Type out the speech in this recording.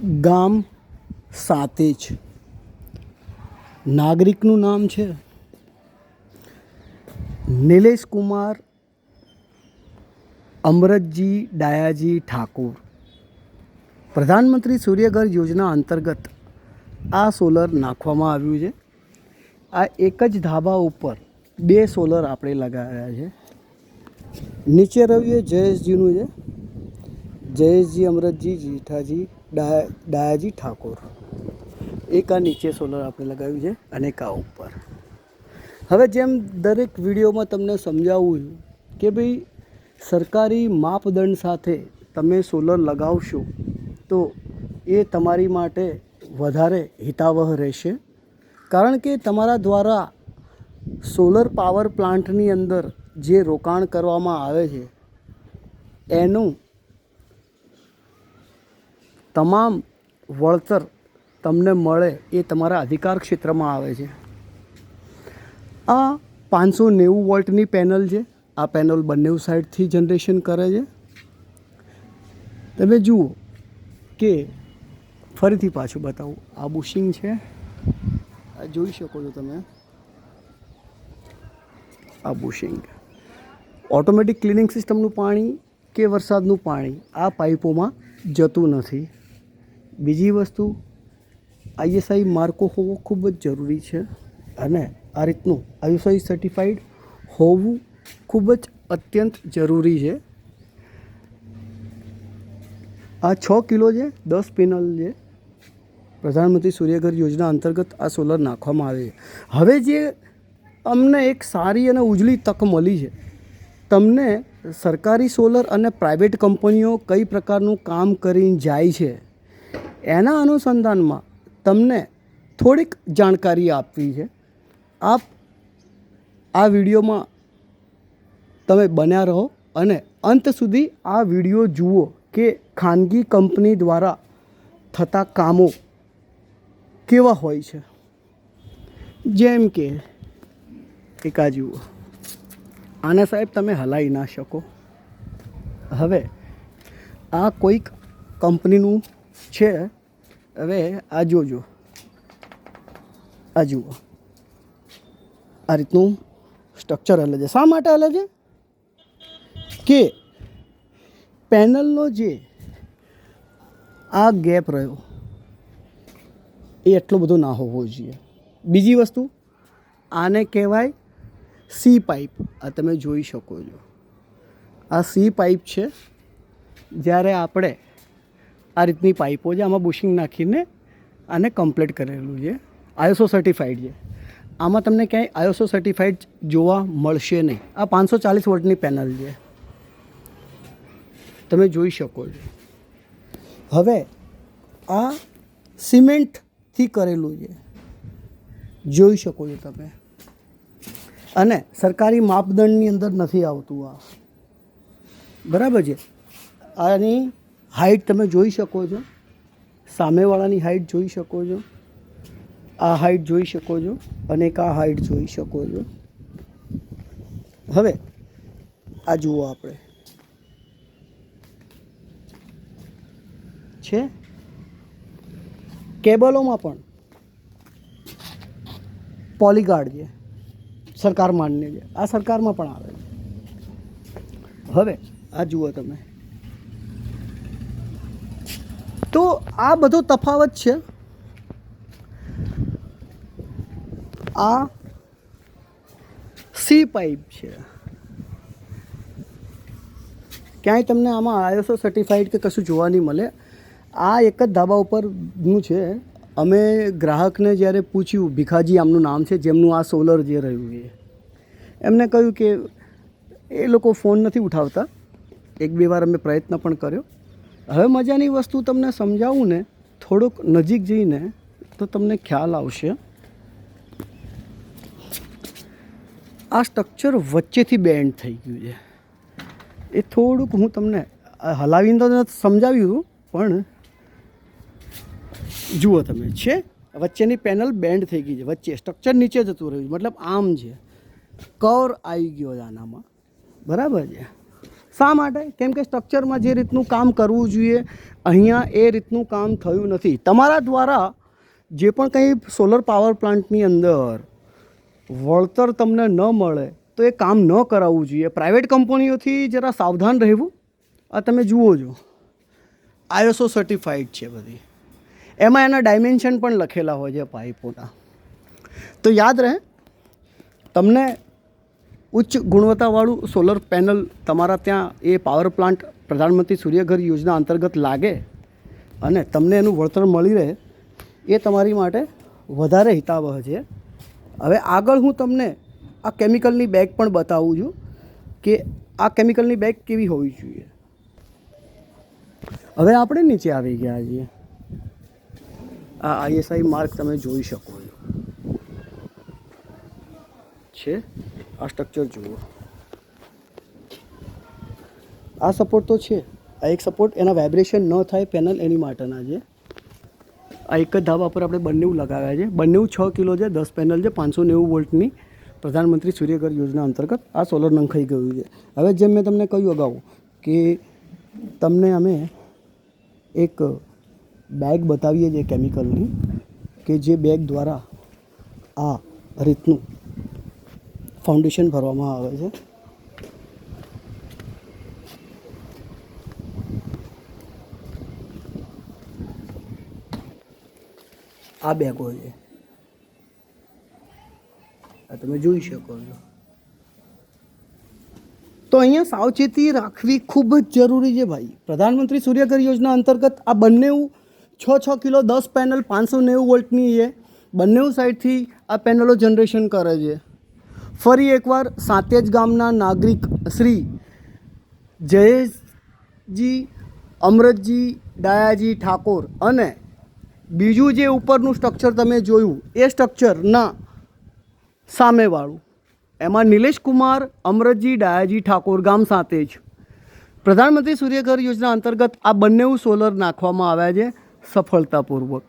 ગામ સાતેજ, નાગરિકનું નામ છે નિલેશ કુમાર અમરતજી ડાયાજી ઠાકોર. પ્રધાનમંત્રી સૂર્યઘર યોજના અંતર્ગત આ સોલર નાખવામાં આવ્યું છે. આ એક જ ધાબા ઉપર 2 સોલર આપણે લગાવ્યા છે. નીચે રહ્યું છે જયેશજીનું છે, જયેશજી અમરતજી જીઠાજી ડાયાજી ઠાકોર. એક આ નીચે સોલર આપણે લગાવ્યું છે અને એક આ ઉપર. હવે જેમ દરેક વિડીયોમાં તમને સમજાવું કે ભાઈ સરકારી માપદંડ સાથે તમે સોલર લગાવશો તો એ તમારી માટે વધારે હિતાવહ રહેશે. કારણ કે તમારા દ્વારા સોલર પાવર પ્લાન્ટની અંદર જે રોકાણ કરવામાં આવે છે એનું તમામ વળતર તમને મળે એ તમારા અધિકાર ક્ષેત્રમાં આવે છે. આ 590 વોલ્ટની પેનલ છે. આ પેનલ બંને સાઈડથી જનરેશન કરે છે. તમે જુઓ કે ફરીથી પાછું બતાવું, આ બુશિંગ છે, આ જોઈ શકો છો તમે. આ બુશિંગ ઓટોમેટિક ક્લિનિંગ સિસ્ટમનું પાણી કે વરસાદનું પાણી આ પાઇપોમાં જતું નથી. બીજી વસ્તુ, ISI માર્કો હોવો ખૂબ જ જરૂરી છે અને આ રીતનું ISI સર્ટિફાઈડ હોવું ખૂબ જ અત્યંત જરૂરી છે. આ 6 કિલો છે, 10 પેનલ છે. પ્રધાનમંત્રી સૂર્યઘર યોજના અંતર્ગત આ સોલર નાખવામાં આવે છે. હવે જે અમને એક સારી અને ઉજળી તક મળી છે, તમને સરકારી સોલર અને પ્રાઇવેટ કંપનીઓ કઈ પ્રકારનું કામ કરીને જાય છે એના અનુસંધાનમાં તમને થોડીક જાણકારી આપવી છે. આપ આ વિડીયોમાં તમે બન્યા રહો અને અંત સુધી આ વિડીયો જુઓ કે ખાનગી કંપની દ્વારા થતા કામો કેવા હોય છે. જેમ કે એક આ જુઓ, આને સાહેબ તમે હલાવી ના શકો. હવે આ કોઈક કંપનીનું છે. હવે આ જોજો, આ જુઓ, આ રીતનું સ્ટ્રક્ચર હલે છે. શા માટે હલે છે? કે પેનલનો જે આ ગેપ રહ્યો એ એટલો બધો ના હોવો જોઈએ. બીજી વસ્તુ, આને કહેવાય સી પાઇપ. આ તમે જોઈ શકો છો, આ સી પાઇપ છે. જ્યારે આપણે આ રીતની પાઇપો છે, આમાં બુશિંગ નાખીને આને કમ્પ્લીટ કરેલું છે. ISO સર્ટિફાઈડ છે. આમાં તમને ક્યાંય ISO સર્ટિફાઈડ જોવા મળશે નહીં. આ 540 વોલ્ટની પેનલ છે, તમે જોઈ શકો છો. હવે આ સિમેન્ટથી કરેલું છે, જોઈ શકો છો તમે. અને સરકારી માપદંડની અંદર નથી આવતું આ, બરાબર છે. આની હાઈટ તમે જોઈ શકો છો, સામેવાળાની હાઈટ જોઈ શકો છો, આ હાઈટ જોઈ શકો છો અને એક આ હાઈટ જોઈ શકો છો. હવે આ જુઓ, આપણે છે કેબલોમાં પણ પોલીગાર્ડ છે, સરકાર માન્ય છે. આ સરકારમાં પણ આવે છે. હવે આ જુઓ તમે, તો આ બધો તફાવત છે. આ સી પાઇપ છે. ક્યાંય તમને આમાં ISO સર્ટિફાઈડ કે કશું જોવા નહીં મળે. આ એક જ ધાબા ઉપરનું છે. અમે ગ્રાહકને જ્યારે પૂછ્યું, ભીખાજી આમનું નામ છે, જેમનું આ સોલર જે રહ્યું છે, એમને કહ્યું કે એ લોકો ફોન નથી ઉઠાવતા. 1-2 વાર અમે પ્રયત્ન પણ કર્યો. હવે મજાની વસ્તુ તમને સમજાવું ને થોડુંક નજીક જઈને તો તમને ખ્યાલ આવશે. આ સ્ટ્રક્ચર વચ્ચેથી બેન્ડ થઈ ગયું છે. એ થોડુંક હું તમને હલાવીને તો સમજાવ્યું, પણ જુઓ તમે, છે વચ્ચેની પેનલ બેન્ડ થઈ ગઈ છે. વચ્ચે સ્ટ્રક્ચર નીચે જતું રહ્યું, મતલબ આમ છે, કવર આવી ગયો છે આનામાં, બરાબર છે. શા માટે? કેમ કે સ્ટ્રક્ચરમાં જે રીતનું કામ કરવું જોઈએ અહીંયા એ રીતનું કામ થયું નથી. તમારા દ્વારા જે પણ કંઈ સોલર પાવર પ્લાન્ટની અંદર વળતર તમને ન મળે તો એ કામ ન કરાવવું જોઈએ. પ્રાઇવેટ કંપનીઓથી જરા સાવધાન રહેવું. આ તમે જુઓ છો ISO સર્ટિફાઈડ છે બધી, એમાં એના ડાયમેન્શન પણ લખેલા હોય છે પાઇપોના. તો યાદ રહે, તમને ઉચ્ચ ગુણવત્તાવાળું સોલર પેનલ તમારા ત્યાં એ પાવર પ્લાન્ટ પ્રધાનમંત્રી સૂર્યઘર યોજના અંતર્ગત લાગે અને તમને એનું વળતર મળી રહે એ તમારી માટે વધારે હિતાવહ છે. હવે આગળ હું તમને આ કેમિકલની બેગ પણ બતાવું છું કે આ કેમિકલની બેગ કેવી હોવી જોઈએ. હવે આપણે નીચે આવી ગયા છીએ. આ ISI માર્ક તમે જોઈ શકો છો છે. આ સ્ટ્રક્ચર જુઓ, આ સપોર્ટ તો છે. આ એક સપોર્ટ, એના વાઇબ્રેશન ન થાય પેનલ એની માટેના છે. આ એક જ ધાબા પર આપણે બંને લગાવ્યા છે. બંને 6 કિલો છે, 10 પેનલ છે, 590 વોલ્ટની પ્રધાનમંત્રી સૂર્યઘર યોજના અંતર્ગત આ સોલર નંખાઈ ગયું છે. હવે જેમ મેં તમને કહ્યું અગાઉ કે તમને અમે એક બેગ બતાવીએ છીએ કેમિકલની, કે જે બેગ દ્વારા આ રીતનું ફાઉન્ડેશન ભરવામાં આવે છે. આ બેગો છે, આ તમે જોઈ શકો છો. તો અહીંયા સાવચેતી રાખવી ખૂબ જ જરૂરી છે ભાઈ. પ્રધાનમંત્રી સૂર્યઘર યોજના અંતર્ગત આ બંને 6 કિલો 10 પેનલ 590 વોલ્ટની છે. બંને સાઈડથી આ પેનલો જનરેશન કરે છે. ફરી એકવાર સાંતેજ ગામના નાગરિક શ્રી જયેશજી અમરતજી ડાયાજી ઠાકોર અને બીજું જે ઉપરનું સ્ટ્રક્ચર તમે જોયું એ સ્ટ્રક્ચરના સામેવાળું, એમાં નિલેશ કુમાર અમરતજી ડાયાજી ઠાકોર ગામ સાંતેજ પ્રધાનમંત્રી સૂર્યઘર યોજના અંતર્ગત આ બંને સોલર નાખવામાં આવ્યા છે સફળતાપૂર્વક.